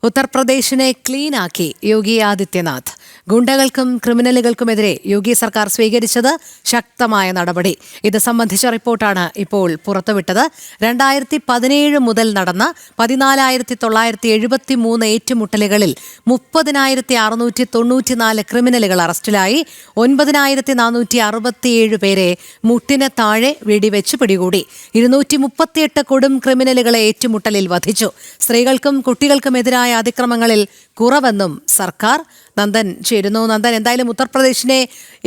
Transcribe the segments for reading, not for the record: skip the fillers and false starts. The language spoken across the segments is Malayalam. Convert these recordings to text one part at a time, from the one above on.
ഉത്തർപ്രദേശിനെ ക്ലീനാക്കി യോഗി ആദിത്യനാഥ്. ഗുണ്ടകൾക്കും ക്രിമിനലുകൾക്കുമെതിരെ യോഗി സർക്കാർ സ്വീകരിച്ചത് ശക്തമായ നടപടി. ഇത് സംബന്ധിച്ച റിപ്പോർട്ടാണ് ഇപ്പോൾ പുറത്തുവിട്ടത്. 2017 മുതൽ നടന്ന 14,973 ഏറ്റുമുട്ടലുകളിൽ 30,694 ക്രിമിനലുകൾ അറസ്റ്റിലായി. 9,467 പേരെ മുട്ടിന് താഴെ വെടിവെച്ച് പിടികൂടി. 238 കൊടും ക്രിമിനലുകളെ ഏറ്റുമുട്ടലിൽ വധിച്ചു. സ്ത്രീകൾക്കും കുട്ടികൾക്കുമെതിരായ അതിക്രമങ്ങളിൽ കുറവെന്നും സർക്കാർ. നന്ദൻ ചേരുന്നു. നന്ദൻ, എന്തായാലും ഉത്തർപ്രദേശിനെ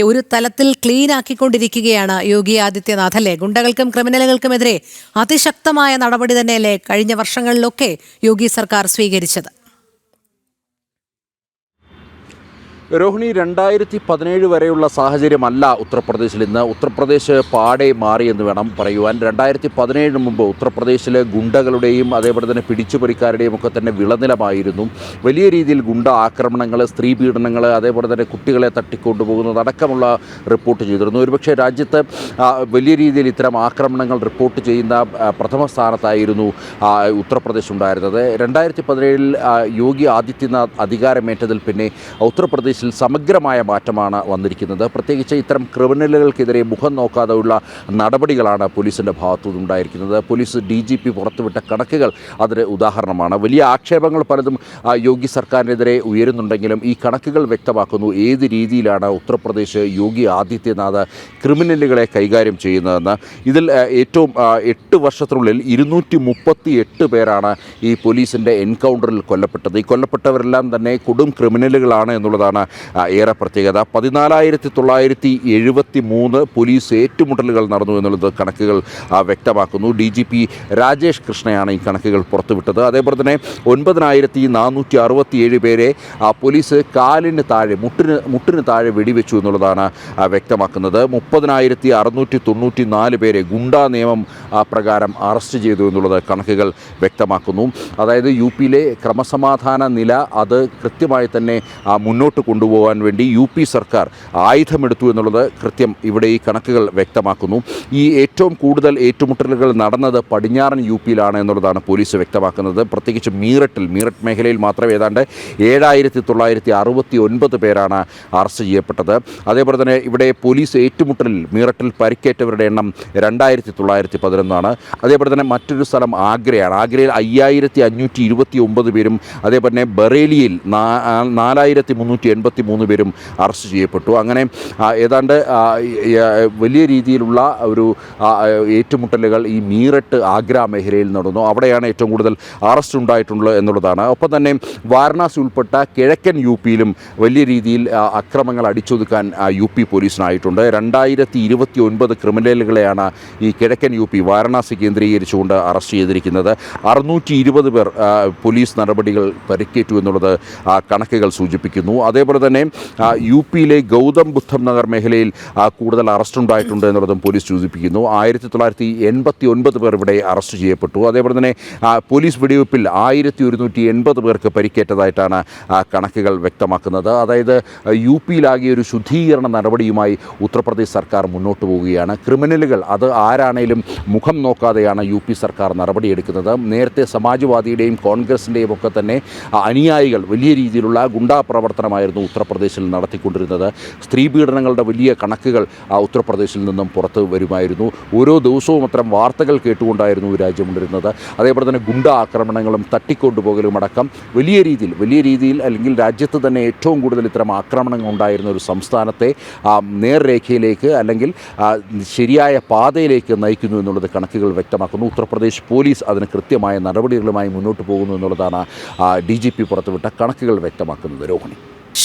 ഒരു തലത്തിൽ ക്ലീൻ ആക്കിക്കൊണ്ടിരിക്കുകയാണ് യോഗി ആദിത്യനാഥ് അല്ലേ? ഗുണ്ടകൾക്കും ക്രിമിനലുകൾക്കുമെതിരെ അതിശക്തമായ നടപടി തന്നെയല്ലേ കഴിഞ്ഞ വർഷങ്ങളിലൊക്കെ യോഗി സർക്കാർ സ്വീകരിച്ചത്? രോഹിണി, 2017 വരെയുള്ള സാഹചര്യമല്ല ഉത്തർപ്രദേശിൽ ഇന്ന്. ഉത്തർപ്രദേശ് പാടെ മാറി എന്ന് വേണം പറയുവാൻ. 2017 മുമ്പ് ഉത്തർപ്രദേശിൽ ഗുണ്ടകളുടെയും അതേപോലെ തന്നെ പിടിച്ചുപറിക്കാരുടെയും ഒക്കെ തന്നെ വിളനിലമായിരുന്നു. വലിയ രീതിയിൽ ഗുണ്ട ആക്രമണങ്ങൾ, സ്ത്രീ പീഡനങ്ങൾ, അതേപോലെ തന്നെ കുട്ടികളെ തട്ടിക്കൊണ്ടുപോകുന്നതടക്കമുള്ള റിപ്പോർട്ട് ചെയ്തിരുന്നു. ഒരുപക്ഷെ രാജ്യത്ത് വലിയ രീതിയിൽ ഇത്തരം ആക്രമണങ്ങൾ റിപ്പോർട്ട് ചെയ്യുന്ന പ്രഥമ സ്ഥാനത്തായിരുന്നു ഉത്തർപ്രദേശ് ഉണ്ടായിരുന്നത്. 2017 യോഗി ആദിത്യനാഥ് അധികാരമേറ്റതിൽ പിന്നെ ഉത്തർപ്രദേശ് സമഗ്രമായ മാറ്റമാണ് വന്നിരിക്കുന്നത്. പ്രത്യേകിച്ച് ഇത്തരം ക്രിമിനലുകൾക്കെതിരെ മുഖം നോക്കാതെയുള്ള നടപടികളാണ് പോലീസിൻ്റെ ഭാഗത്തുനിന്നുണ്ടായിരിക്കുന്നത്. പോലീസ് DGP പുറത്തുവിട്ട കണക്കുകൾ അതിന് ഉദാഹരണമാണ്. വലിയ ആക്ഷേപങ്ങൾ പലതും യോഗി സർക്കാരിനെതിരെ ഉയരുന്നുണ്ടെങ്കിലും ഈ കണക്കുകൾ വ്യക്തമാക്കുന്നു ഏത് രീതിയിലാണ് ഉത്തർപ്രദേശ് യോഗി ആദിത്യനാഥ് ക്രിമിനലുകളെ കൈകാര്യം ചെയ്യുന്നതെന്ന്. ഇതിൽ ഏറ്റവും 8 വർഷത്തിനുള്ളിൽ 238 പേരാണ് ഈ പോലീസിൻ്റെ എൻകൗണ്ടറിൽ കൊല്ലപ്പെട്ടത്. ഈ കൊല്ലപ്പെട്ടവരെല്ലാം തന്നെ കൊടും ക്രിമിനലുകളാണ് എന്നുള്ളതാണ് ഏറെ പ്രത്യേകത. 14,973 പോലീസ് ഏറ്റുമുട്ടലുകൾ നടന്നു എന്നുള്ളത് കണക്കുകൾ വ്യക്തമാക്കുന്നു. DGP രാജേഷ് കൃഷ്ണയാണ് ഈ കണക്കുകൾ പുറത്തുവിട്ടത്. അതേപോലെ തന്നെ 9,467 പേരെ പോലീസ് കാലിന് താഴെ മുട്ടിന് താഴെ വെടിവെച്ചു എന്നുള്ളതാണ് വ്യക്തമാക്കുന്നത്. 30,694 പേരെ ഗുണ്ടാ നിയമം പ്രകാരം അറസ്റ്റ് ചെയ്തു എന്നുള്ളത് കണക്കുകൾ വ്യക്തമാക്കുന്നു. അതായത് UP-യിലെ ക്രമസമാധാന നില അത് കൃത്യമായി തന്നെ മുന്നോട്ട് കൊണ്ടുപോകാൻ വേണ്ടി UP സർക്കാർ ആയുധമെടുത്തു എന്നുള്ളത് കൃത്യം ഇവിടെ ഈ കണക്കുകൾ വ്യക്തമാക്കുന്നു. ഈ ഏറ്റവും കൂടുതൽ ഏറ്റുമുട്ടലുകൾ നടന്നത് പടിഞ്ഞാറൻ UP-യിലാണ് എന്നുള്ളതാണ് പോലീസ് വ്യക്തമാക്കുന്നത്. പ്രത്യേകിച്ച് മീററ്റ് മേഖലയിൽ മാത്രം ഏതാണ്ട് 7,969 പേരാണ് അറസ്റ്റ് ചെയ്യപ്പെട്ടത്. അതേപോലെ തന്നെ ഇവിടെ പോലീസ് ഏറ്റുമുട്ടലിൽ മീററ്റിൽ പരിക്കേറ്റവരുടെ എണ്ണം 2,911 അതേപോലെ തന്നെ മറ്റൊരു സ്ഥലം ആഗ്രയാണ്. ആഗ്രയിൽ 5,529 പേരും അതേപോലെ തന്നെ ബറേലിയിൽ 4,383 പേരും അറസ്റ്റ് ചെയ്യപ്പെട്ടു. അങ്ങനെ ഏതാണ്ട് വലിയ രീതിയിലുള്ള ഒരു ഏറ്റുമുട്ടലുകൾ ഈ മീററ്റ് ആഗ്ര മേഖലയിൽ നടന്നു. അവിടെയാണ് ഏറ്റവും കൂടുതൽ അറസ്റ്റ് ഉണ്ടായിട്ടുള്ളത് എന്നുള്ളതാണ്. ഒപ്പം തന്നെ വാരണാസി ഉൾപ്പെട്ട കിഴക്കൻ UP-യിലും വലിയ രീതിയിൽ അക്രമങ്ങൾ അടിച്ചൊതുക്കാൻ UP പോലീസിനായിട്ടുണ്ട്. 2029 ക്രിമിനലുകളെയാണ് ഈ കിഴക്കൻ UP വാരണാസി കേന്ദ്രീകരിച്ചുകൊണ്ട് അറസ്റ്റ് ചെയ്തിരിക്കുന്നത്. 620 പേർ പോലീസ് നടപടികൾ പരിക്കേറ്റു എന്നുള്ളത് കണക്കുകൾ സൂചിപ്പിക്കുന്നു. അതേപോലെ തന്നെ UP-യിലെ ഗൗതം ബുദ്ധം നഗർ മേഖലയിൽ കൂടുതൽ അറസ്റ്റ് ഉണ്ടായിട്ടുണ്ട് എന്നുള്ളതും പോലീസ് സൂചിപ്പിക്കുന്നു. 1989 പേർ ഇവിടെ അറസ്റ്റ് ചെയ്യപ്പെട്ടു. അതേപോലെ തന്നെ പോലീസ് വെടിവെപ്പിൽ 1,180 പേർക്ക് പരിക്കേറ്റതായിട്ടാണ് കണക്കുകൾ വ്യക്തമാക്കുന്നത്. അതായത് UP-യിലാകെ ഒരു ശുദ്ധീകരണ നടപടിയുമായി ഉത്തർപ്രദേശ് സർക്കാർ മുന്നോട്ട് പോവുകയാണ്. ക്രിമിനലുകൾ അത് ആരാണേലും മുഖം നോക്കാതെയാണ് UP സർക്കാർ നടപടിയെടുക്കുന്നത്. നേരത്തെ സമാജ്വാദിയുടെയും കോൺഗ്രസിൻ്റെയും ഒക്കെ തന്നെ അനുയായികൾ വലിയ രീതിയിലുള്ള ഗുണ്ടാ പ്രവർത്തനമായിരുന്നു ഉത്തർപ്രദേശിൽ നടത്തിക്കൊണ്ടിരുന്നത്. സ്ത്രീ പീഡനങ്ങളുടെ വലിയ കണക്കുകൾ ഉത്തർപ്രദേശിൽ നിന്നും പുറത്തു വരുമായിരുന്നു. ഓരോ ദിവസവും അത്തരം വാർത്തകൾ കേട്ടുകൊണ്ടായിരുന്നു രാജ്യമുണ്ടിരുന്നത്. അതേപോലെ തന്നെ ഗുണ്ട ആക്രമണങ്ങളും തട്ടിക്കൊണ്ടുപോകലും അടക്കം വലിയ രീതിയിൽ അല്ലെങ്കിൽ രാജ്യത്ത് തന്നെ ഏറ്റവും കൂടുതൽ ഇത്തരം ആക്രമണങ്ങൾ ഉണ്ടായിരുന്ന ഒരു സംസ്ഥാനത്തെ നേർരേഖയിലേക്ക് അല്ലെങ്കിൽ ശരിയായ പാതയിലേക്ക് നയിക്കുന്നു എന്നുള്ളത് കണക്കുകൾ വ്യക്തമാക്കുന്നു. ഉത്തർപ്രദേശ് പോലീസ് അതിന് കൃത്യമായ നടപടികളുമായി മുന്നോട്ട് പോകുന്നു എന്നുള്ളതാണ് DGP പുറത്തുവിട്ട കണക്കുകൾ വ്യക്തമാക്കുന്നത്. രോഹിണി,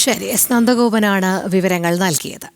ശരി. നന്ദഗോപനാണ് വിവരങ്ങൾ നൽകിയത്.